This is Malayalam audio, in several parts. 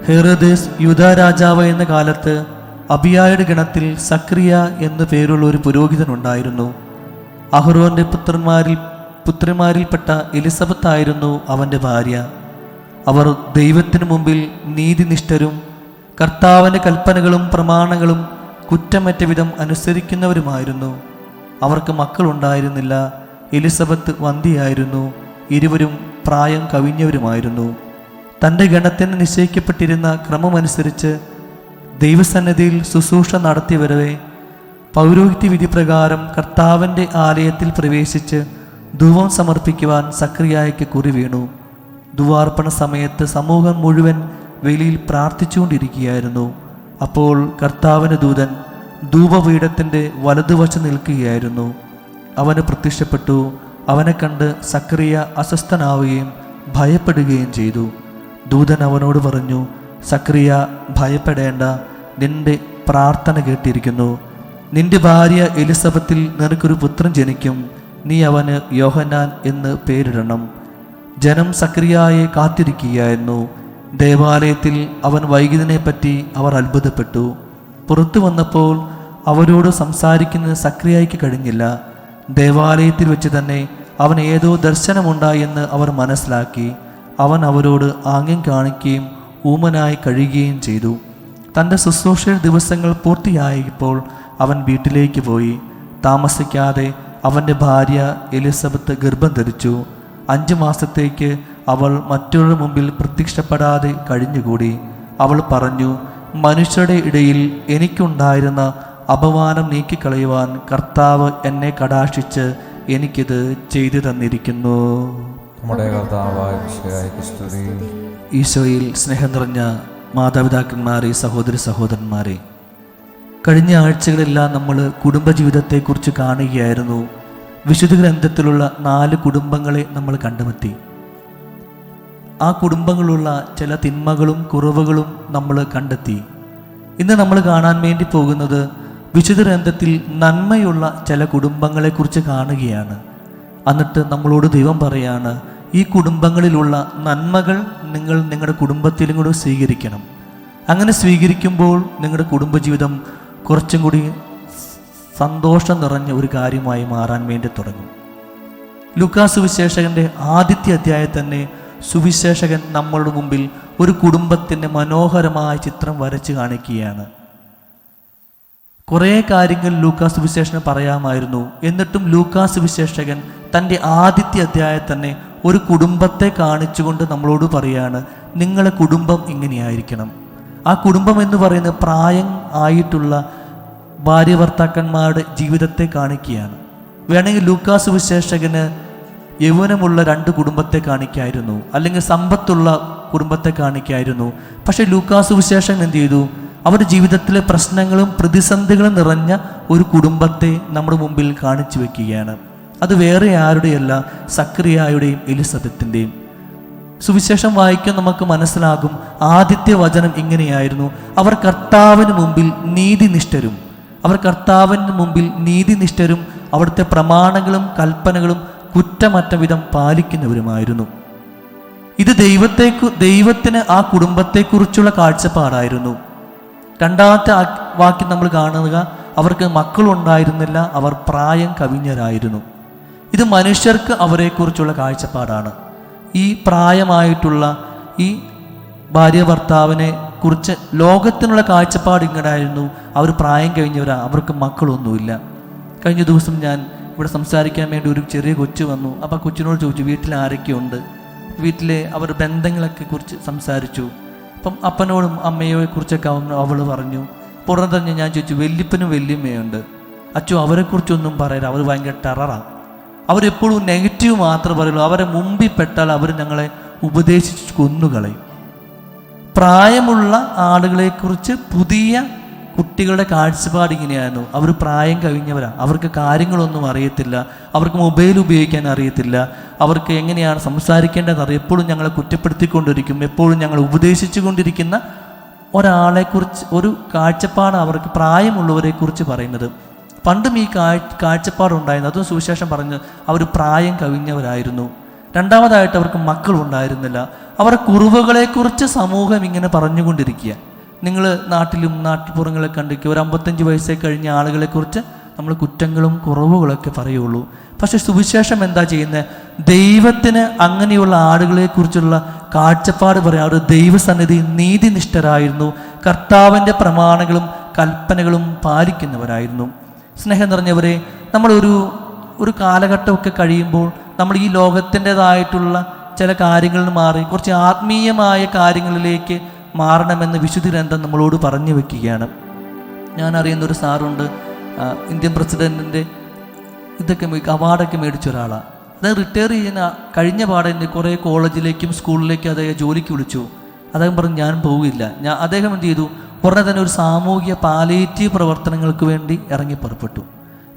ഹെറോദേസ് യൂദാ രാജാവ് എന്ന കാലത്ത് അബിയായുടെ ഗണത്തിൽ സക്രിയ എന്നു പേരുള്ള ഒരു പുരോഹിതനുണ്ടായിരുന്നു. അഹ്റോന്റെ പുത്രിമാരിൽപ്പെട്ട എലിസബത്ത് ആയിരുന്നു അവൻ്റെ ഭാര്യ. അവർ ദൈവത്തിനു മുമ്പിൽ നീതിനിഷ്ഠരും കർത്താവിൻ്റെ കൽപ്പനകളും പ്രമാണങ്ങളും കുറ്റമറ്റ വിധം അനുസരിക്കുന്നവരുമായിരുന്നു. അവർക്ക് മക്കളുണ്ടായിരുന്നില്ല. എലിസബത്ത് വന്ധ്യയായിരുന്നു. ഇരുവരും പ്രായം കവിഞ്ഞവരുമായിരുന്നു. തൻ്റെ ഗണത്തിന് നിശ്ചയിക്കപ്പെട്ടിരുന്ന ക്രമമനുസരിച്ച് ദൈവസന്നിധിയിൽ ശുശ്രൂഷ നടത്തി വരവേ പൗരോഹിത്യ വിധി പ്രകാരം കർത്താവിൻ്റെ ആലയത്തിൽ പ്രവേശിച്ച് ധൂപം സമർപ്പിക്കുവാൻ സക്രിയായ്ക്ക് കുറി വീണു. ധൂവാർപ്പണ സമയത്ത് സമൂഹം മുഴുവൻ വെളിയിൽ പ്രാർത്ഥിച്ചുകൊണ്ടിരിക്കുകയായിരുന്നു. അപ്പോൾ കർത്താവിൻ്റെ ദൂതൻ ധൂപപീഠത്തിൻ്റെ വലതുവശം നിൽക്കുകയായിരുന്നു. അവന് പ്രത്യക്ഷപ്പെട്ടു. അവനെ കണ്ട് സക്രിയ അസ്വസ്ഥനാവുകയും ഭയപ്പെടുകയും ചെയ്തു. ദൂതൻ അവനോട് പറഞ്ഞു, സക്രിയ, ഭയപ്പെടേണ്ട, നിന്റെ പ്രാർത്ഥന കേട്ടിരിക്കുന്നു. നിന്റെ ഭാര്യ എലിസബത്തിൽ നിനക്കൊരു പുത്രൻ ജനിക്കും. നീ അവന് യോഹന്നാൻ എന്ന് പേരിടണം. ജനം സക്രിയയെ കാത്തിരിക്കുകയായിരുന്നു. ദേവാലയത്തിൽ അവൻ വൈകിയതിനെപ്പറ്റി അവർ അത്ഭുതപ്പെട്ടു. പുറത്തു വന്നപ്പോൾ അവരോട് സംസാരിക്കുന്നത് സക്രിയയ്ക്ക് കഴിഞ്ഞില്ല. ദേവാലയത്തിൽ വെച്ച് തന്നെ അവൻ ഏതോ ദർശനമുണ്ടായെന്ന് അവർ മനസ്സിലാക്കി. അവൻ അവരോട് ആംഗ്യം കാണിക്കുകയും ഊമനായി കഴിയുകയും ചെയ്തു. തൻ്റെ ശുശ്രൂഷയുടെ ദിവസങ്ങൾ പൂർത്തിയായപ്പോൾ അവൻ വീട്ടിലേക്ക് പോയി. താമസിക്കാതെ അവൻ്റെ ഭാര്യ എലിസബത്ത് ഗർഭം ധരിച്ചു. 5 മാസത്തേക്ക് അവൾ മറ്റൊരു മുമ്പിൽ പ്രത്യക്ഷപ്പെടാതെ കഴിഞ്ഞുകൂടി. അവൾ പറഞ്ഞു, മനുഷ്യരുടെ ഇടയിൽ എനിക്കുണ്ടായിരുന്ന അപമാനം നീക്കിക്കളയുവാൻ കർത്താവ് എന്നെ കടാക്ഷിച്ച് എനിക്കിത് ചെയ്തു തന്നിരിക്കുന്നു. ഈശോയിൽ സ്നേഹം നിറഞ്ഞ മാതാപിതാക്കന്മാരെ, സഹോദരി സഹോദരന്മാരെ, കഴിഞ്ഞ ആഴ്ചകളെല്ലാം നമ്മൾ കുടുംബജീവിതത്തെക്കുറിച്ച് കാണുകയായിരുന്നു. വിശുദ്ധ ഗ്രന്ഥത്തിലുള്ള 4 കുടുംബങ്ങളെ നമ്മൾ കണ്ടെത്തി. ആ കുടുംബങ്ങളുള്ള ചില തിന്മകളും കുറവുകളും നമ്മൾ കണ്ടെത്തി. ഇന്ന് നമ്മൾ കാണാൻ വേണ്ടി പോകുന്നത് വിശുദ്ധ ഗ്രന്ഥത്തിൽ നന്മയുള്ള ചില കുടുംബങ്ങളെക്കുറിച്ച് കാണുകയാണ്. എന്നിട്ട് നമ്മളോട് ദൈവം പറയാണ്, ഈ കുടുംബങ്ങളിലുള്ള നന്മകൾ നിങ്ങൾ നിങ്ങളുടെ കുടുംബത്തിലും കൂടെ സ്വീകരിക്കണം. അങ്ങനെ സ്വീകരിക്കുമ്പോൾ നിങ്ങളുടെ കുടുംബജീവിതം കുറച്ചും കൂടി സന്തോഷം നിറഞ്ഞ ഒരു കാര്യമായി മാറാൻ വേണ്ടി തുടങ്ങും. ലൂക്കാ സുവിശേഷകൻ്റെ ആദ്യത്തെ അധ്യായത്തിൽ തന്നെ സുവിശേഷകൻ നമ്മളുടെ മുമ്പിൽ ഒരു കുടുംബത്തിൻ്റെ മനോഹരമായ ചിത്രം വരച്ച് കാണിക്കുകയാണ്. കുറേ കാര്യങ്ങൾ ലൂക്കാ സുവിശേഷന് പറയാമായിരുന്നു. എന്നിട്ടും ലൂക്കാ സുവിശേഷകൻ തൻ്റെ ആദ്യത്തെ അധ്യായത്തിൽ തന്നെ ഒരു കുടുംബത്തെ കാണിച്ചുകൊണ്ട് നമ്മളോട് പറയാണ്, നിങ്ങളെ കുടുംബം ഇങ്ങനെയായിരിക്കണം. ആ കുടുംബം എന്ന് പറയുന്നത് പ്രായം ആയിട്ടുള്ള ഭാര്യ ഭർത്താക്കന്മാരുടെ ജീവിതത്തെ കാണിക്കുകയാണ്. വേണമെങ്കിൽ ലൂക്കാ സുവിശേഷകന് യൗവനമുള്ള 2 കുടുംബത്തെ കാണിക്കായിരുന്നു, അല്ലെങ്കിൽ സമ്പത്തുള്ള കുടുംബത്തെ കാണിക്കായിരുന്നു. പക്ഷേ ലൂക്കാ സുവിശേഷകൻ എന്ത് ചെയ്തു? അവരുടെ ജീവിതത്തിലെ പ്രശ്നങ്ങളും പ്രതിസന്ധികളും നിറഞ്ഞ ഒരു കുടുംബത്തെ നമ്മുടെ മുമ്പിൽ കാണിച്ചു വെക്കുകയാണ്. അത് വേറെ ആരുടെയല്ല, സക്രിയായുടെയും എലിസബത്തിൻ്റെയും. സുവിശേഷം വായിക്കാൻ നമുക്ക് മനസ്സിലാകും. ആദ്യത്തെ വചനം ഇങ്ങനെയായിരുന്നു, അവർ കർത്താവിന് മുമ്പിൽ നീതിനിഷ്ഠരും. അവർ കർത്താവിന് മുമ്പിൽ നീതിനിഷ്ഠരും അവിടുത്തെ പ്രമാണങ്ങളും കൽപ്പനകളും കുറ്റമറ്റ വിധം പാലിക്കുന്നവരുമായിരുന്നു. ഇത് ദൈവത്തിന് ആ കുടുംബത്തെക്കുറിച്ചുള്ള കാഴ്ചപ്പാടായിരുന്നു. രണ്ടാമത്തെ വാക്യം നമ്മൾ കാണുക, അവർക്ക് മക്കളുണ്ടായിരുന്നില്ല, അവർ പ്രായം കവിഞ്ഞവരായിരുന്നു. ഇത് മനുഷ്യർക്ക് അവരെക്കുറിച്ചുള്ള കാഴ്ചപ്പാടാണ്. ഈ പ്രായമായിട്ടുള്ള ഈ ഭാര്യ ഭർത്താവിനെ കുറിച്ച് ലോകത്തിനുള്ള കാഴ്ചപ്പാട് ഇങ്ങനെയായിരുന്നു. അവർ പ്രായം കഴിഞ്ഞവരാ, അവർക്ക് മക്കളൊന്നുമില്ല. കഴിഞ്ഞ ദിവസം ഞാൻ ഇവിടെ സംസാരിക്കാൻ വേണ്ടി ഒരു ചെറിയ കൊച്ചു വന്നു. അപ്പോൾ കൊച്ചിനോട് ചോദിച്ചു, വീട്ടിൽ ആരൊക്കെയുണ്ട്, വീട്ടിലെ അവരുടെ ബന്ധങ്ങളൊക്കെ കുറിച്ച് സംസാരിച്ചു. അപ്പം അപ്പനോടും അമ്മയെ കുറിച്ചൊക്കെ അവൾ പറഞ്ഞു. പുറത്തറിഞ്ഞ് ഞാൻ ചോദിച്ചു, വല്യപ്പനും വല്യമ്മയുണ്ട്, അച്ഛൻ അവരെക്കുറിച്ചൊന്നും പറയില്ല, അവർ ഭയങ്കര ടെററാണ്, അവരെപ്പോഴും നെഗറ്റീവ് മാത്രമേ പറയുള്ളൂ, അവരെ മുമ്പിൽ പെട്ടാൽ അവർ ഞങ്ങളെ ഉപദേശിച്ച് കൊന്നുകളയും. പ്രായമുള്ള ആളുകളെക്കുറിച്ച് പുതിയ കുട്ടികളുടെ കാഴ്ചപ്പാട് ഇങ്ങനെയായിരുന്നു. അവർ പ്രായം കഴിഞ്ഞവരാണ്, അവർക്ക് കാര്യങ്ങളൊന്നും അറിയത്തില്ല, അവർക്ക് മൊബൈൽ ഉപയോഗിക്കാൻ അറിയത്തില്ല, അവർക്ക് എങ്ങനെയാണ് സംസാരിക്കേണ്ടതെന്ന് അറിയാം. എപ്പോഴും ഞങ്ങളെ കുറ്റപ്പെടുത്തിക്കൊണ്ടിരിക്കും, എപ്പോഴും ഞങ്ങളെ ഉപദേശിച്ചു കൊണ്ടിരിക്കുന്ന ഒരാളെക്കുറിച്ച് ഒരു കാഴ്ചപ്പാട് അവർക്ക് പ്രായമുള്ളവരെക്കുറിച്ച് പറയുന്നത്. പണ്ടും ഈ കാഴ്ചപ്പാടുണ്ടായിരുന്നു. അതും സുവിശേഷം പറഞ്ഞ് അവർ പ്രായം കവിഞ്ഞവരായിരുന്നു. രണ്ടാമതായിട്ട് അവർക്ക് മക്കളുണ്ടായിരുന്നില്ല. അവരുടെ കുറവുകളെക്കുറിച്ച് സമൂഹം ഇങ്ങനെ പറഞ്ഞുകൊണ്ടിരിക്കുക. നിങ്ങൾ നാട്ടിലും നാട്ടുപുറങ്ങളെ കണ്ടിരിക്കുക, ഒരു 55 വയസ്സേ കഴിഞ്ഞ ആളുകളെക്കുറിച്ച് നമ്മൾ കുറ്റങ്ങളും കുറവുകളൊക്കെ പറയുള്ളൂ. പക്ഷെ സുവിശേഷം എന്താ ചെയ്യുന്നത്? ദൈവത്തിന് അങ്ങനെയുള്ള ആളുകളെക്കുറിച്ചുള്ള കാഴ്ചപ്പാട് പറയാം. അവർ ദൈവസന്നിധി നീതിനിഷ്ഠരായിരുന്നു, കർത്താവിൻ്റെ പ്രമാണങ്ങളും കൽപ്പനകളും പാലിക്കുന്നവരായിരുന്നു. സ്നേഹം നിറഞ്ഞവരെ, നമ്മളൊരു കാലഘട്ടമൊക്കെ കഴിയുമ്പോൾ നമ്മൾ ഈ ലോകത്തിൻ്റെതായിട്ടുള്ള ചില കാര്യങ്ങളിൽ മാറി കുറച്ച് ആത്മീയമായ കാര്യങ്ങളിലേക്ക് മാറണമെന്ന് വിശുദ്ധ ഗ്രന്ഥം നമ്മളോട് പറഞ്ഞു വെക്കുകയാണ്. ഞാൻ അറിയുന്നൊരു സാറുണ്ട്, ഇന്ത്യൻ പ്രസിഡൻറ്റിൻ്റെ ഇതൊക്കെ അവാർഡൊക്കെ മേടിച്ച ഒരാളാണ്. അദ്ദേഹം റിട്ടയർ ചെയ്യുന്ന കഴിഞ്ഞ പാടെ കുറേ കോളേജിലേക്കും സ്കൂളിലേക്കും അദ്ദേഹം ജോലിക്ക് വിളിച്ചു. അദ്ദേഹം പറഞ്ഞു ഞാൻ പോവില്ല. അദ്ദേഹം എന്ത് ചെയ്തു? ഉടനെ തന്നെ ഒരു സാമൂഹിക പാലിയേറ്റീവ് പ്രവർത്തനങ്ങൾക്ക് വേണ്ടി ഇറങ്ങി പുറപ്പെട്ടു.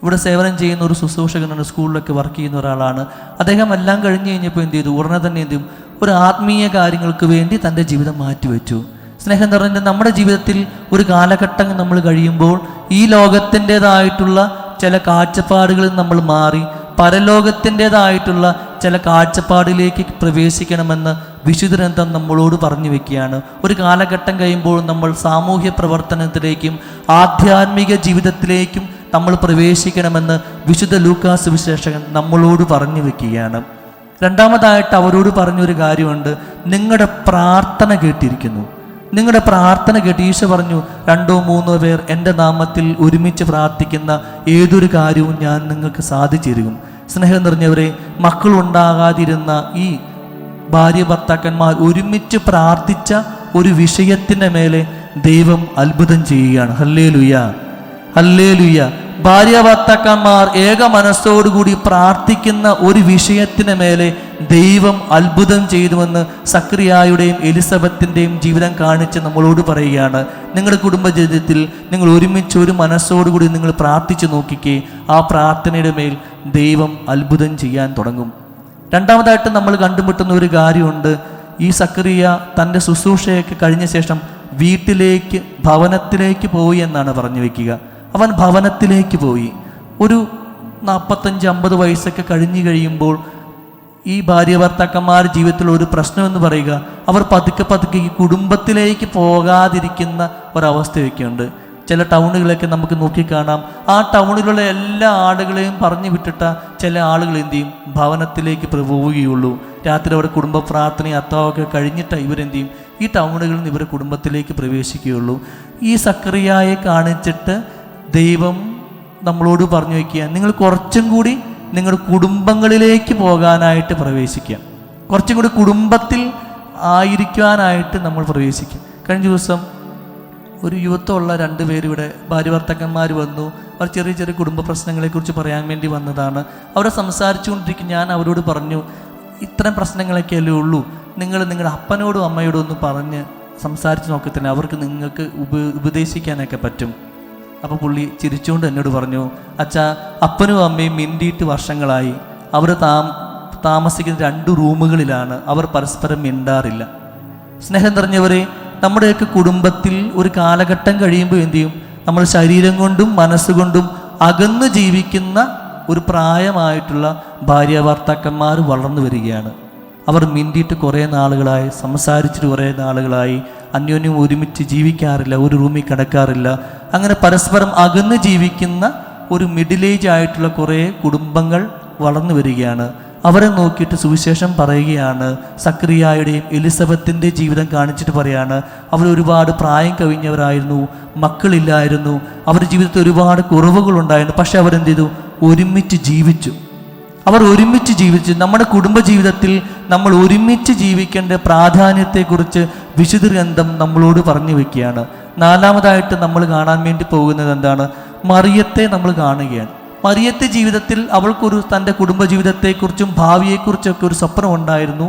ഇവിടെ സേവനം ചെയ്യുന്ന ഒരു ശുശ്രൂഷകനാണ്, സ്കൂളിലൊക്കെ വർക്ക് ചെയ്യുന്ന ഒരാളാണ്. അദ്ദേഹം എല്ലാം കഴിഞ്ഞ് കഴിഞ്ഞപ്പോൾ എന്ത് ചെയ്തു? ഉടനെ തന്നെ എന്ത് ചെയ്യും? ഒരു ആത്മീയ കാര്യങ്ങൾക്ക് വേണ്ടി തൻ്റെ ജീവിതം മാറ്റിവെച്ചു. സ്നേഹം നിറഞ്ഞ നമ്മുടെ ജീവിതത്തിൽ ഒരു കാലഘട്ടം നമ്മൾ കഴിയുമ്പോൾ ഈ ലോകത്തിൻ്റെതായിട്ടുള്ള ചില കാഴ്ചപ്പാടുകളിൽ നമ്മൾ മാറി പരലോകത്തിൻ്റെതായിട്ടുള്ള ചില കാഴ്ചപ്പാടിലേക്ക് പ്രവേശിക്കണമെന്ന് വിശുദ്ധ ഗ്രന്ഥം നമ്മളോട് പറഞ്ഞു വെക്കുകയാണ്. ഒരു കാലഘട്ടം കഴിയുമ്പോൾ നമ്മൾ സാമൂഹ്യ പ്രവർത്തനത്തിലേക്കും ആധ്യാത്മിക ജീവിതത്തിലേക്കും നമ്മൾ പ്രവേശിക്കണമെന്ന് വിശുദ്ധ ലൂക്കാസ് സുവിശേഷകൻ നമ്മളോട് പറഞ്ഞു വെക്കുകയാണ്. രണ്ടാമതായിട്ട് അവരോട് പറഞ്ഞൊരു കാര്യമുണ്ട്, നിങ്ങളുടെ പ്രാർത്ഥന കേട്ടിരിക്കുന്നു. നിങ്ങളുടെ പ്രാർത്ഥന കേട്ട് ഈശോ പറഞ്ഞു, 2-3 പേർ എൻ്റെ നാമത്തിൽ ഒരുമിച്ച് പ്രാർത്ഥിക്കുന്ന ഏതൊരു കാര്യവും ഞാൻ നിങ്ങൾക്ക് സാധിച്ചു തരും. സ്നേഹം നിറഞ്ഞവരെ, മക്കളുണ്ടാകാതിരുന്ന ഈ ഭാര്യ ഭർത്താക്കന്മാർ ഒരുമിച്ച് പ്രാർത്ഥിച്ച ഒരു വിഷയത്തിൻ്റെ മേലെ ദൈവം അത്ഭുതം ചെയ്യുകയാണ്. Hallelujah, hallelujah. ഭാര്യ ഭർത്താക്കന്മാർ ഏക മനസ്സോടുകൂടി പ്രാർത്ഥിക്കുന്ന ഒരു വിഷയത്തിന് മേലെ ദൈവം അത്ഭുതം ചെയ്തുവെന്ന് സക്രിയായുടെയും എലിസബത്തിൻ്റെയും ജീവിതം കാണിച്ച് നമ്മളോട് പറയുകയാണ്. നിങ്ങളുടെ കുടുംബജീവിതത്തിൽ നിങ്ങൾ ഒരുമിച്ച് ഒരു മനസ്സോടുകൂടി നിങ്ങൾ പ്രാർത്ഥിച്ചു നോക്കിക്കേ, ആ പ്രാർത്ഥനയുടെ മേൽ ദൈവം അത്ഭുതം ചെയ്യാൻ തുടങ്ങും. രണ്ടാമതായിട്ട് നമ്മൾ കണ്ടുമുട്ടുന്ന ഒരു കാര്യമുണ്ട്. ഈ സക്രിയ തൻ്റെ ശുശ്രൂഷയൊക്കെ കഴിഞ്ഞ ശേഷം വീട്ടിലേക്ക് ഭവനത്തിലേക്ക് പോയി എന്നാണ് പറഞ്ഞു വയ്ക്കുക. അവൻ ഭവനത്തിലേക്ക് പോയി. ഒരു 45-50 വയസ്സൊക്കെ കഴിഞ്ഞു കഴിയുമ്പോൾ ഈ ഭാര്യ ഭർത്താക്കന്മാർ ജീവിതത്തിൽ ഒരു പ്രശ്നമെന്ന് പറയുക, അവർ പതുക്കെ ഈ കുടുംബത്തിലേക്ക് പോകാതിരിക്കുന്ന ഒരവസ്ഥയൊക്കെ ഉണ്ട്. ചില ടൗണുകളൊക്കെ നമുക്ക് നോക്കിക്കാണാം. ആ ടൗണിലുള്ള എല്ലാ ആളുകളെയും പറഞ്ഞു വിട്ടിട്ട ചില ആളുകൾ എന്ത് ചെയ്യും? ഭവനത്തിലേക്ക് പോവുകയുള്ളൂ. രാത്രി അവരുടെ കുടുംബ പ്രാർത്ഥനയും അത്താവൊക്കെ കഴിഞ്ഞിട്ട് ഇവരെന്ത് ചെയ്യും? ഈ ടൗണുകളിൽ നിന്ന് ഇവരുടെ കുടുംബത്തിലേക്ക് പ്രവേശിക്കുകയുള്ളൂ. ഈ സക്രിയായെ കാണിച്ചിട്ട് ദൈവം നമ്മളോട് പറഞ്ഞു വയ്ക്കുക, നിങ്ങൾ കുറച്ചും കൂടി നിങ്ങളുടെ കുടുംബങ്ങളിലേക്ക് പോകാനായിട്ട് പ്രവേശിക്കുക, കുറച്ചും കൂടി കുടുംബത്തിൽ ആയിരിക്കാനായിട്ട് നമ്മൾ പ്രവേശിക്കും. കഴിഞ്ഞ ദിവസം ഒരു യുവത്വമുള്ള 2 പേര് ഇവിടെ ഭാര്യ ഭർത്താക്കന്മാർ വന്നു. അവർ ചെറിയ ചെറിയ കുടുംബ പ്രശ്നങ്ങളെക്കുറിച്ച് പറയാൻ വേണ്ടി വന്നതാണ്. അവരെ സംസാരിച്ചുകൊണ്ടിരിക്കും. ഞാൻ അവരോട് പറഞ്ഞു, ഇത്തരം പ്രശ്നങ്ങളൊക്കെയല്ലേ ഉള്ളൂ, നിങ്ങൾ നിങ്ങളുടെ അപ്പനോടും അമ്മയോടും ഒന്ന് പറഞ്ഞ് സംസാരിച്ച് നോക്കത്തില്ല, അവർക്ക് നിങ്ങൾക്ക് ഉപദേശിക്കാനൊക്കെ പറ്റും. അപ്പോൾ പുള്ളി ചിരിച്ചുകൊണ്ട് എന്നോട് പറഞ്ഞു, അച്ഛാ, അപ്പനും അമ്മയും മിണ്ടിയിട്ട് വർഷങ്ങളായി. അവർ താമസിക്കുന്ന 2 റൂമുകളിലാണ്. അവർ പരസ്പരം മിണ്ടാറില്ല. സ്നേഹം നിറഞ്ഞവരെ, നമ്മുടെയൊക്കെ കുടുംബത്തിൽ ഒരു കാലഘട്ടം കഴിയുമ്പോൾ എന്തു ചെയ്യും? നമ്മൾ ശരീരം കൊണ്ടും മനസ്സുകൊണ്ടും അകന്ന് ജീവിക്കുന്ന ഒരു പ്രായമായിട്ടുള്ള ഭാര്യ ഭർത്താക്കന്മാർ വളർന്നു വരികയാണ്. അവർ മിണ്ടിയിട്ട് കുറേ നാളുകളായി, സംസാരിച്ചിട്ട് കുറേ നാളുകളായി, അന്യോന്യം ഒരുമിച്ച് ജീവിക്കാറില്ല, ഒരു റൂമിൽ കിടക്കാറില്ല. അങ്ങനെ പരസ്പരം അകന്ന് ജീവിക്കുന്ന ഒരു മിഡിൽ ഏജ് ആയിട്ടുള്ള കുറേ കുടുംബങ്ങൾ വളർന്നു വരികയാണ്. അവരെ നോക്കിയിട്ട് സുവിശേഷം പറയുകയാണ്, സക്രിയായുടെയും എലിസബത്തിൻ്റെ ജീവിതം കാണിച്ചിട്ട് പറയാണ്, അവർ ഒരുപാട് പ്രായം കവിഞ്ഞവരായിരുന്നു, മക്കളില്ലായിരുന്നു, അവരുടെ ജീവിതത്തിൽ ഒരുപാട് കുറവുകളുണ്ടായിരുന്നു. പക്ഷെ അവരെന്ത് ചെയ്തു? ഒരുമിച്ച് ജീവിച്ചു. അവർ ഒരുമിച്ച് ജീവിച്ചു. നമ്മുടെ കുടുംബജീവിതത്തിൽ നമ്മൾ ഒരുമിച്ച് ജീവിക്കേണ്ട പ്രാധാന്യത്തെക്കുറിച്ച് വിശുദ്ധ ഗ്രന്ഥം നമ്മളോട് പറഞ്ഞു വെക്കുകയാണ്. നാലാമതായിട്ട് നമ്മൾ കാണാൻ വേണ്ടി പോകുന്നത് എന്താണ്? മറിയത്തെ നമ്മൾ കാണുകയാണ്. മറിയത്തെ ജീവിതത്തിൽ അവൾക്കൊരു തൻ്റെ കുടുംബജീവിതത്തെക്കുറിച്ചും ഭാവിയെക്കുറിച്ചൊക്കെ ഒരു സ്വപ്നം ഉണ്ടായിരുന്നു.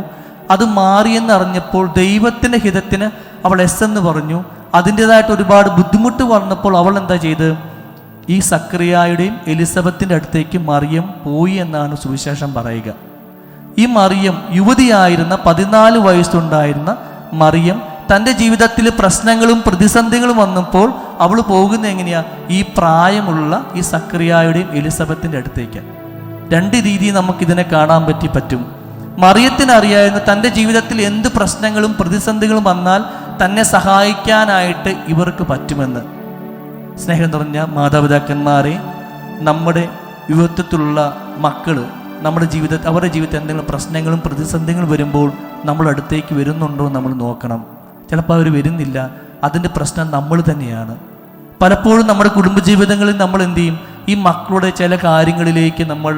അത് മാറിയെന്നറിഞ്ഞപ്പോൾ ദൈവത്തിൻ്റെ ഹിതത്തിന് അവൾ എസ് എന്ന് പറഞ്ഞു. അതിൻ്റെതായിട്ട് ഒരുപാട് ബുദ്ധിമുട്ട് വന്നപ്പോൾ അവൾ എന്താ ചെയ്ത്? ഈ സക്രിയായുടെയും എലിസബത്തിൻ്റെ അടുത്തേക്ക് മറിയം പോയി എന്നാണ് സുവിശേഷം പറയുക. ഈ മറിയം യുവതിയായിരുന്ന 14 വയസ്സുണ്ടായിരുന്ന മറിയം തൻ്റെ ജീവിതത്തിൽ പ്രശ്നങ്ങളും പ്രതിസന്ധികളും വന്നപ്പോൾ അവൾ പോകുന്ന എങ്ങനെയാ? ഈ പ്രായമുള്ള ഈ സക്രിയായുടെയും എലിസബത്തിൻ്റെ അടുത്തേക്ക്. 2 രീതിയിൽ നമുക്കിതിനെ കാണാൻ പറ്റും. മറിയത്തിന് അറിയായിരുന്നു തൻ്റെ ജീവിതത്തിൽ എന്ത് പ്രശ്നങ്ങളും പ്രതിസന്ധികളും വന്നാൽ തന്നെ സഹായിക്കാനായിട്ട് ഇവർക്ക് പറ്റുമെന്ന്. സ്നേഹം നിറഞ്ഞ മാതാപിതാക്കന്മാരെ, നമ്മുടെ യുവത്വത്തിലുള്ള മക്കൾ അവരുടെ ജീവിതത്തിൽ എന്തെങ്കിലും പ്രശ്നങ്ങളും പ്രതിസന്ധികളും വരുമ്പോൾ നമ്മൾ അടുത്തേക്ക് വരുന്നുണ്ടോ നമ്മൾ നോക്കണം. ചിലപ്പോൾ അവർ വരുന്നില്ല, അതിൻ്റെ പ്രശ്നം നമ്മൾ തന്നെയാണ്. പലപ്പോഴും നമ്മുടെ കുടുംബജീവിതങ്ങളിൽ നമ്മൾ എന്ത് ചെയ്യും, ഈ മക്കളുടെ ചില കാര്യങ്ങളിലേക്ക് നമ്മൾ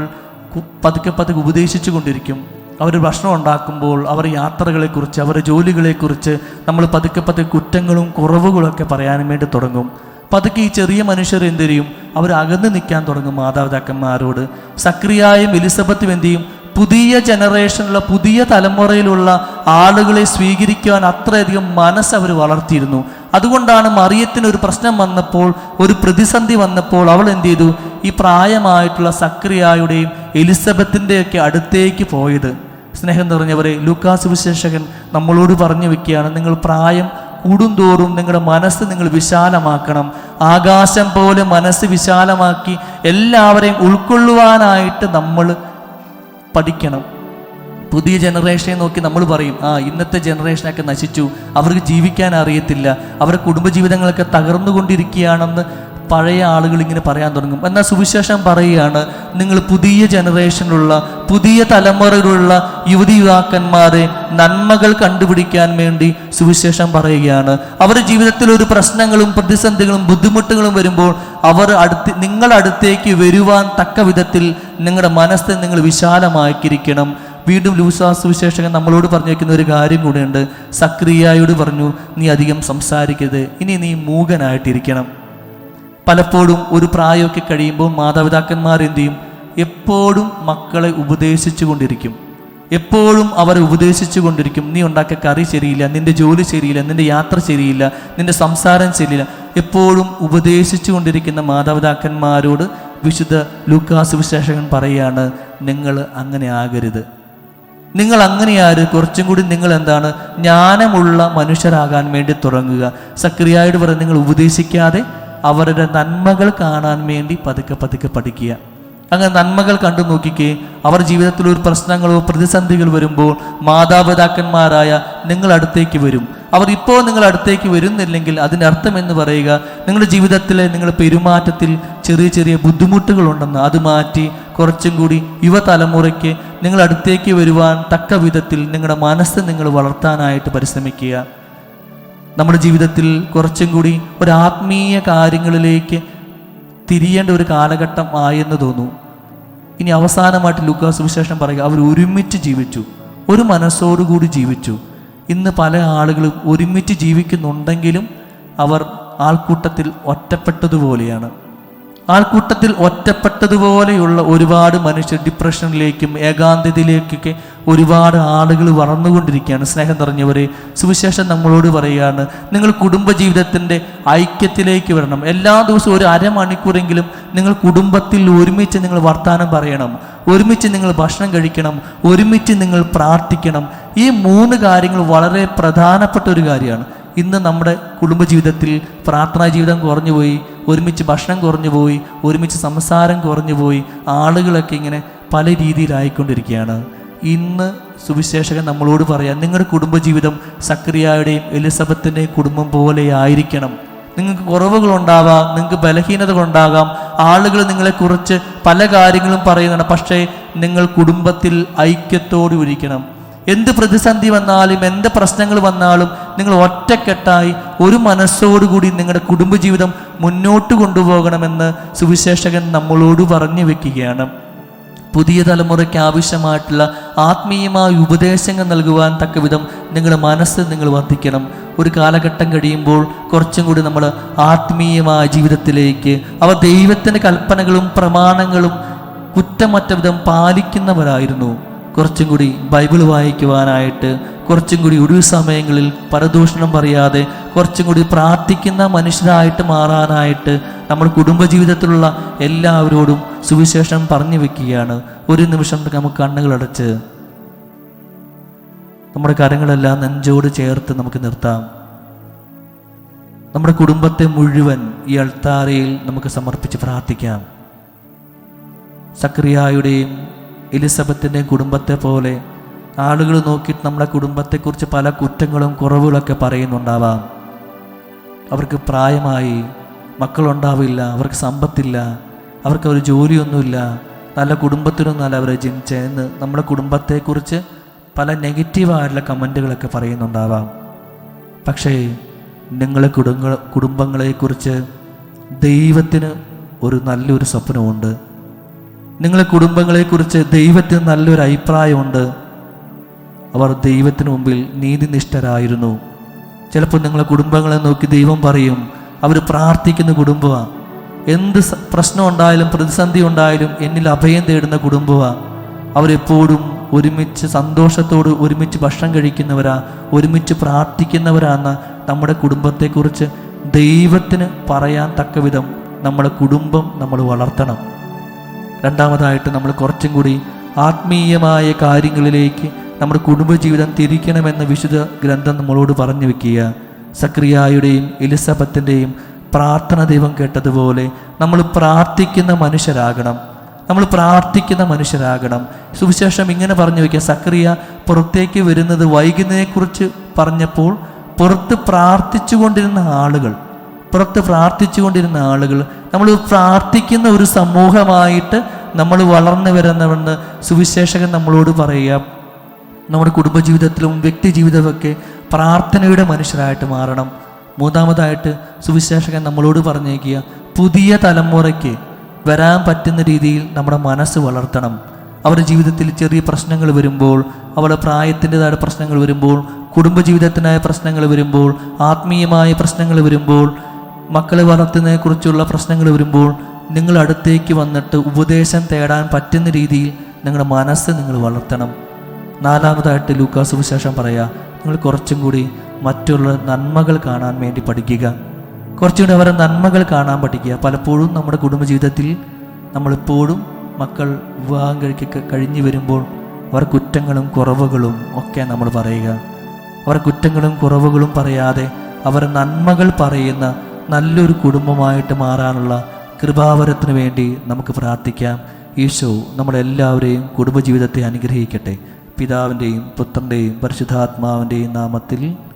പതുക്കെ ഉപദേശിച്ചു കൊണ്ടിരിക്കും. അവർ ഭക്ഷണം ഉണ്ടാക്കുമ്പോൾ അവരുടെ യാത്രകളെക്കുറിച്ച്, അവരുടെ ജോലികളെക്കുറിച്ച് നമ്മൾ പതുക്കെ കുറ്റങ്ങളും കുറവുകളൊക്കെ പറയാനും വേണ്ടി തുടങ്ങും. പതുക്കെ ഈ ചെറിയ മനുഷ്യർ എന്ത് ചെയ്യും, അവർ അകന്ന് നിൽക്കാൻ തുടങ്ങും മാതാപിതാക്കന്മാരോട്. സക്രിയായും എലിസബത്തും എന്ത് ചെയ്യും, പുതിയ ജനറേഷനിലുള്ള പുതിയ തലമുറയിലുള്ള ആളുകളെ സ്വീകരിക്കുവാൻ അത്രയധികം മനസ്സ് അവർ വളർത്തിയിരുന്നു. അതുകൊണ്ടാണ് മറിയത്തിന് ഒരു പ്രശ്നം വന്നപ്പോൾ, ഒരു പ്രതിസന്ധി വന്നപ്പോൾ അവൾ എന്ത് ചെയ്തു, ഈ പ്രായമായിട്ടുള്ള സക്രിയായുടെയും എലിസബത്തിൻ്റെയൊക്കെ അടുത്തേക്ക് പോയത്. സ്നേഹം നിറഞ്ഞവരെ, ലൂക്കാ സുവിശേഷകൻ നമ്മളോട് പറഞ്ഞു വെക്കുകയാണ്, നിങ്ങൾ പ്രായം കൂടുന്തോറും നിങ്ങളുടെ മനസ്സ് നിങ്ങൾ വിശാലമാക്കണം. ആകാശം പോലെ മനസ്സ് വിശാലമാക്കി എല്ലാവരെയും ഉൾക്കൊള്ളുവാനായിട്ട് നമ്മൾ പഠിക്കണം. പുതിയ ജനറേഷനെ നോക്കി നമ്മൾ പറയും, ഇന്നത്തെ ജനറേഷനൊക്കെ നശിച്ചു, അവർക്ക് ജീവിക്കാൻ അറിയത്തില്ല, അവരുടെ കുടുംബജീവിതങ്ങളൊക്കെ തകർന്നുകൊണ്ടിരിക്കുകയാണെന്ന് പഴയ ആളുകൾ ഇങ്ങനെ പറയാൻ തുടങ്ങും. എന്നാൽ സുവിശേഷം പറയുകയാണ്, നിങ്ങൾ പുതിയ ജനറേഷനിലുള്ള പുതിയ തലമുറയിലുള്ള യുവതി യുവാക്കന്മാരെ നന്മകൾ കണ്ടുപിടിക്കാൻ വേണ്ടി സുവിശേഷം പറയുകയാണ്. അവരുടെ ജീവിതത്തിൽ ഒരു പ്രശ്നങ്ങളും പ്രതിസന്ധികളും ബുദ്ധിമുട്ടുകളും വരുമ്പോൾ അവർ നിങ്ങളുടെ അടുത്തേക്ക് വരുവാൻ തക്ക വിധത്തിൽ നിങ്ങളുടെ മനസ്സ് നിങ്ങൾ വിശാലമാക്കിയിരിക്കണം. വീണ്ടും ലൂക്കാ സുവിശേഷകൻ നമ്മളോട് പറഞ്ഞു വയ്ക്കുന്ന ഒരു കാര്യം കൂടെയുണ്ട്. സക്രിയായോട് പറഞ്ഞു, നീ അധികം സംസാരിക്കരുത്, ഇനി നീ മൂകനായിട്ടിരിക്കണം. പലപ്പോഴും ഒരു പ്രായമൊക്കെ കഴിയുമ്പോൾ മാതാപിതാക്കന്മാർ എന്ത് ചെയ്യും, എപ്പോഴും മക്കളെ ഉപദേശിച്ചു കൊണ്ടിരിക്കും. എപ്പോഴും അവരെ ഉപദേശിച്ചു കൊണ്ടിരിക്കും. നീ ഉണ്ടാക്കിയ കറി ശരിയില്ല, നിന്റെ ജോലി ശരിയില്ല, നിന്റെ യാത്ര ശരിയില്ല, നിന്റെ സംസാരം ശരിയില്ല. എപ്പോഴും ഉപദേശിച്ചു കൊണ്ടിരിക്കുന്ന മാതാപിതാക്കന്മാരോട് വിശുദ്ധ ലൂക്കാ സുവിശേഷകൻ പറയുകയാണ്, നിങ്ങൾ അങ്ങനെ ആകരുത്. നിങ്ങൾ അങ്ങനെയാര്, കുറച്ചും കൂടി നിങ്ങൾ എന്താണ്, ജ്ഞാനമുള്ള മനുഷ്യരാകാൻ വേണ്ടി തുടങ്ങുക. സക്രിയായോട് പറഞ്ഞ് നിങ്ങൾ ഉപദേശിക്കാതെ അവരുടെ നന്മകൾ കാണാൻ വേണ്ടി പതുക്കെ പഠിക്കുക. അങ്ങനെ നന്മകൾ കണ്ടു നോക്കിക്കേ. അവർ ജീവിതത്തിൽ ഒരു പ്രശ്നങ്ങളോ പ്രതിസന്ധികൾ വരുമ്പോൾ മാതാപിതാക്കന്മാരായ നിങ്ങൾ അടുത്തേക്ക് വരും. അവർ ഇപ്പോൾ നിങ്ങൾ അടുത്തേക്ക് വരുന്നില്ലെങ്കിൽ അതിൻ്റെ അർത്ഥം എന്ന് പറയുക, നിങ്ങളുടെ ജീവിതത്തിലെ നിങ്ങളുടെ പെരുമാറ്റത്തിൽ ചെറിയ ബുദ്ധിമുട്ടുകളുണ്ടെന്ന്. അത് മാറ്റി കുറച്ചും കൂടി യുവതലമുറയ്ക്ക് നിങ്ങൾ അടുത്തേക്ക് വരുവാൻ തക്ക വിധത്തിൽ നിങ്ങളുടെ മനസ്സ് നിങ്ങൾ വളർത്താനായിട്ട് പരിശ്രമിക്കുക. നമ്മുടെ ജീവിതത്തിൽ കുറച്ചും കൂടി ഒരു ആത്മീയ കാര്യങ്ങളിലേക്ക് തിരിയേണ്ട ഒരു കാലഘട്ടം ആയെന്ന് തോന്നുന്നു. ഇനി അവസാനമായിട്ട് ലൂക്കാ സുവിശേഷം പറയുക, അവർ ഒരുമിച്ച് ജീവിച്ചു, ഒരു മനസ്സോടുകൂടി ജീവിച്ചു. ഇന്ന് പല ആളുകളും ഒരുമിച്ച് ജീവിക്കുന്നുണ്ടെങ്കിലും അവർ ആൾക്കൂട്ടത്തിൽ ഒറ്റപ്പെട്ടതുപോലെയാണ്. ആൾക്കൂട്ടത്തിൽ ഒറ്റപ്പെട്ടതുപോലെയുള്ള ഒരുപാട് മനുഷ്യർ ഡിപ്രഷനിലേക്കും ഏകാന്തതയിലേക്കൊക്കെ ഒരുപാട് ആളുകൾ വളർന്നുകൊണ്ടിരിക്കുകയാണ്. സ്നേഹം നിറഞ്ഞവരെ, സുവിശേഷം നമ്മളോട് പറയുകയാണ്, നിങ്ങൾ കുടുംബജീവിതത്തിൻ്റെ ഐക്യത്തിലേക്ക് വരണം. എല്ലാ ദിവസവും ഒരു അരമണിക്കൂറെങ്കിലും നിങ്ങൾ കുടുംബത്തിൽ ഒരുമിച്ച് നിങ്ങൾ വർത്തമാനം പറയണം, ഒരുമിച്ച് നിങ്ങൾ ഭക്ഷണം കഴിക്കണം, ഒരുമിച്ച് നിങ്ങൾ പ്രാർത്ഥിക്കണം. ഈ 3 കാര്യങ്ങൾ വളരെ പ്രധാനപ്പെട്ട ഒരു കാര്യമാണ്. ഇന്ന് നമ്മുടെ കുടുംബജീവിതത്തിൽ പ്രാർത്ഥനാ ജീവിതം കുറഞ്ഞുപോയി, ഒരുമിച്ച് ഭക്ഷണം കുറഞ്ഞുപോയി, ഒരുമിച്ച് സംസാരം കുറഞ്ഞുപോയി, ആളുകളൊക്കെ ഇങ്ങനെ പല രീതിയിലായിക്കൊണ്ടിരിക്കുകയാണ്. ഇന്ന് സുവിശേഷകൻ നമ്മളോട് പറയാം, നിങ്ങളുടെ കുടുംബജീവിതം സക്രിയായുടെയും എലിസബത്തിൻ്റെയും കുടുംബം പോലെ ആയിരിക്കണം. നിങ്ങൾക്ക് കുറവുകളുണ്ടാവാം, നിങ്ങൾക്ക് ബലഹീനതകളുണ്ടാകാം, ആളുകൾ നിങ്ങളെക്കുറിച്ച് പല കാര്യങ്ങളും പറയുന്നുണ്ട്. പക്ഷേ നിങ്ങൾ കുടുംബത്തിൽ ഐക്യത്തോടെ ഇരിക്കണം. എന്ത് പ്രതിസന്ധി വന്നാലും എന്ത് പ്രശ്നങ്ങൾ വന്നാലും നിങ്ങൾ ഒറ്റക്കെട്ടായി ഒരു മനസ്സോടുകൂടി നിങ്ങളുടെ കുടുംബജീവിതം മുന്നോട്ട് കൊണ്ടുപോകണമെന്ന് സുവിശേഷകൻ നമ്മളോട് പറഞ്ഞു വെക്കുകയാണ്. പുതിയ തലമുറയ്ക്ക് ആവശ്യമായിട്ടുള്ള ആത്മീയമായ ഉപദേശങ്ങൾ നൽകുവാൻ തക്ക വിധം നിങ്ങളുടെ മനസ്സ് നിങ്ങൾ വർദ്ധിക്കണം. ഒരു കാലഘട്ടം കഴിയുമ്പോൾ കുറച്ചും കൂടി നമ്മൾ ആത്മീയമായ ജീവിതത്തിലേക്ക് അവർ ദൈവത്തിൻ്റെ കൽപ്പനകളും പ്രമാണങ്ങളും കുറ്റമറ്റ വിധം പാലിക്കുന്നവരായിരുന്നു. കുറച്ചും കൂടി ബൈബിൾ വായിക്കുവാനായിട്ട്, കുറച്ചും കൂടി ഒഴിവ് സമയങ്ങളിൽ പരദൂഷണം പറയാതെ കുറച്ചും കൂടി പ്രാർത്ഥിക്കുന്ന മനുഷ്യരായിട്ട് മാറാനായിട്ട് നമ്മൾ കുടുംബജീവിതത്തിലുള്ള എല്ലാവരോടും സുവിശേഷം പറഞ്ഞു വെക്കുകയാണ്. ഒരു നിമിഷം നമുക്ക് കണ്ണുകളടച്ച് നമ്മുടെ കരങ്ങളെല്ലാം നെഞ്ചോട് ചേർത്ത് നമുക്ക് നിർത്താം. നമ്മുടെ കുടുംബത്തെ മുഴുവൻ ഈ അൾത്താരയിൽ നമുക്ക് സമർപ്പിച്ച് പ്രാർത്ഥിക്കാം. സക്രിയായുടെയും എലിസബത്തിൻ്റെയും കുടുംബത്തെ പോലെ ആളുകൾ നോക്കിയിട്ട് നമ്മുടെ കുടുംബത്തെക്കുറിച്ച് പല കുറ്റങ്ങളും കുറവുകളൊക്കെ പറയുന്നുണ്ടാവാം. അവർക്ക് പ്രായമായി, മക്കളുണ്ടാവില്ല, അവർക്ക് സമ്പത്തില്ല, അവർക്ക് ഒരു ജോലിയൊന്നുമില്ല, നല്ല കുടുംബത്തിലൊന്നുമല്ല അവർ ജനിച്ചെന്ന് നമ്മുടെ കുടുംബത്തെക്കുറിച്ച് പല നെഗറ്റീവായിട്ടുള്ള കമൻറ്റുകളൊക്കെ പറയുന്നുണ്ടാവാം. പക്ഷേ നിങ്ങളെ കുടുംബങ്ങളെക്കുറിച്ച് ദൈവത്തിന് ഒരു നല്ലൊരു സ്വപ്നമുണ്ട്. നിങ്ങളെ കുടുംബങ്ങളെക്കുറിച്ച് ദൈവത്തിന് നല്ലൊരു അഭിപ്രായമുണ്ട്. അവർ ദൈവത്തിന് മുമ്പിൽ നീതിനിഷ്ഠരായിരുന്നു. ചിലപ്പോൾ നിങ്ങളെ കുടുംബങ്ങളെ നോക്കി ദൈവം പറയും, അവർ പ്രാർത്ഥിക്കുന്ന കുടുംബമാണ്, എന്ത് പ്രശ്നം ഉണ്ടായാലും പ്രതിസന്ധി ഉണ്ടായാലും എന്നിൽ അഭയം തേടുന്ന കുടുംബമാണ്, അവരെപ്പോഴും ഒരുമിച്ച് സന്തോഷത്തോട് ഒരുമിച്ച് ഭക്ഷണം കഴിക്കുന്നവരാ, ഒരുമിച്ച് പ്രാർത്ഥിക്കുന്നവരാണെന്ന നമ്മുടെ കുടുംബത്തെക്കുറിച്ച് ദൈവത്തിന് പറയാൻ തക്ക വിധം നമ്മുടെ കുടുംബം നമ്മൾ വളർത്തണം. രണ്ടാമതായിട്ട് നമ്മൾ കുറച്ചും കൂടി ആത്മീയമായ കാര്യങ്ങളിലേക്ക് നമ്മുടെ കുടുംബജീവിതം തിരിക്കണമെന്ന് വിശുദ്ധ ഗ്രന്ഥം നമ്മളോട് പറഞ്ഞു വെക്കുക. സക്രിയായുടെയും എലിസബത്തിൻ്റെയും പ്രാർത്ഥന ദൈവം കേട്ടതുപോലെ നമ്മൾ പ്രാർത്ഥിക്കുന്ന മനുഷ്യരാകണം. സുവിശേഷം ഇങ്ങനെ പറഞ്ഞു വയ്ക്കുക. സക്രിയ പുറത്തേക്ക് വരുന്നത് വൈകുന്നതിനെക്കുറിച്ച് പറഞ്ഞപ്പോൾ പുറത്ത് പ്രാർത്ഥിച്ചുകൊണ്ടിരുന്ന ആളുകൾ നമ്മൾ പ്രാർത്ഥിക്കുന്ന ഒരു സമൂഹമായിട്ട് നമ്മൾ വളർന്നു വരുന്നവെന്ന് സുവിശേഷകൻ നമ്മളോട് പറയുക. നമ്മുടെ കുടുംബജീവിതത്തിലും വ്യക്തി ജീവിതമൊക്കെ പ്രാർത്ഥനയുടെ മനുഷ്യരായിട്ട് മാറണം. മൂന്നാമതായിട്ട് സുവിശേഷകൻ നമ്മളോട് പറഞ്ഞേക്കുക, പുതിയ തലമുറയ്ക്ക് വരാൻ പറ്റുന്ന രീതിയിൽ നമ്മുടെ മനസ്സ് വളർത്തണം. അവരുടെ ജീവിതത്തിൽ ചെറിയ പ്രശ്നങ്ങൾ വരുമ്പോൾ, അവരുടെ പ്രായത്തിൻ്റെതായ പ്രശ്നങ്ങൾ വരുമ്പോൾ, കുടുംബജീവിതത്തിനായ പ്രശ്നങ്ങൾ വരുമ്പോൾ, ആത്മീയമായ പ്രശ്നങ്ങൾ വരുമ്പോൾ, മക്കളെ വളർത്തുന്നതിനെക്കുറിച്ചുള്ള പ്രശ്നങ്ങൾ വരുമ്പോൾ നിങ്ങൾ അടുത്തേക്ക് വന്നിട്ട് ഉപദേശം തേടാൻ പറ്റുന്ന രീതിയിൽ നിങ്ങളുടെ മനസ്സ് നിങ്ങൾ വളർത്തണം. നാലാമതായിട്ട് ലൂക്കാ സുവിശേഷം പറയുക, നിങ്ങൾ കുറച്ചും കൂടി മറ്റുള്ള നന്മകൾ കാണാൻ വേണ്ടി പഠിക്കുക. കുറച്ചുകൂടി അവരുടെ നന്മകൾ കാണാൻ പഠിക്കുക. പലപ്പോഴും നമ്മുടെ കുടുംബജീവിതത്തിൽ നമ്മളിപ്പോഴും മക്കൾ വിവാഹം കഴിഞ്ഞ് വരുമ്പോൾ അവർ കുറ്റങ്ങളും കുറവുകളും ഒക്കെ നമ്മൾ പറയുക. അവർ കുറ്റങ്ങളും കുറവുകളും പറയാതെ അവർ നന്മകൾ പറയുന്ന നല്ലൊരു കുടുംബമായിട്ട് മാറാനുള്ള കൃപാവരത്തിന് വേണ്ടി നമുക്ക് പ്രാർത്ഥിക്കാം. ഈശോ നമ്മളെല്ലാവരെയും കുടുംബജീവിതത്തെ അനുഗ്രഹിക്കട്ടെ. പിതാവിൻ്റെയും പുത്രൻ്റെയും പരിശുദ്ധാത്മാവിൻ്റെയും നാമത്തിൽ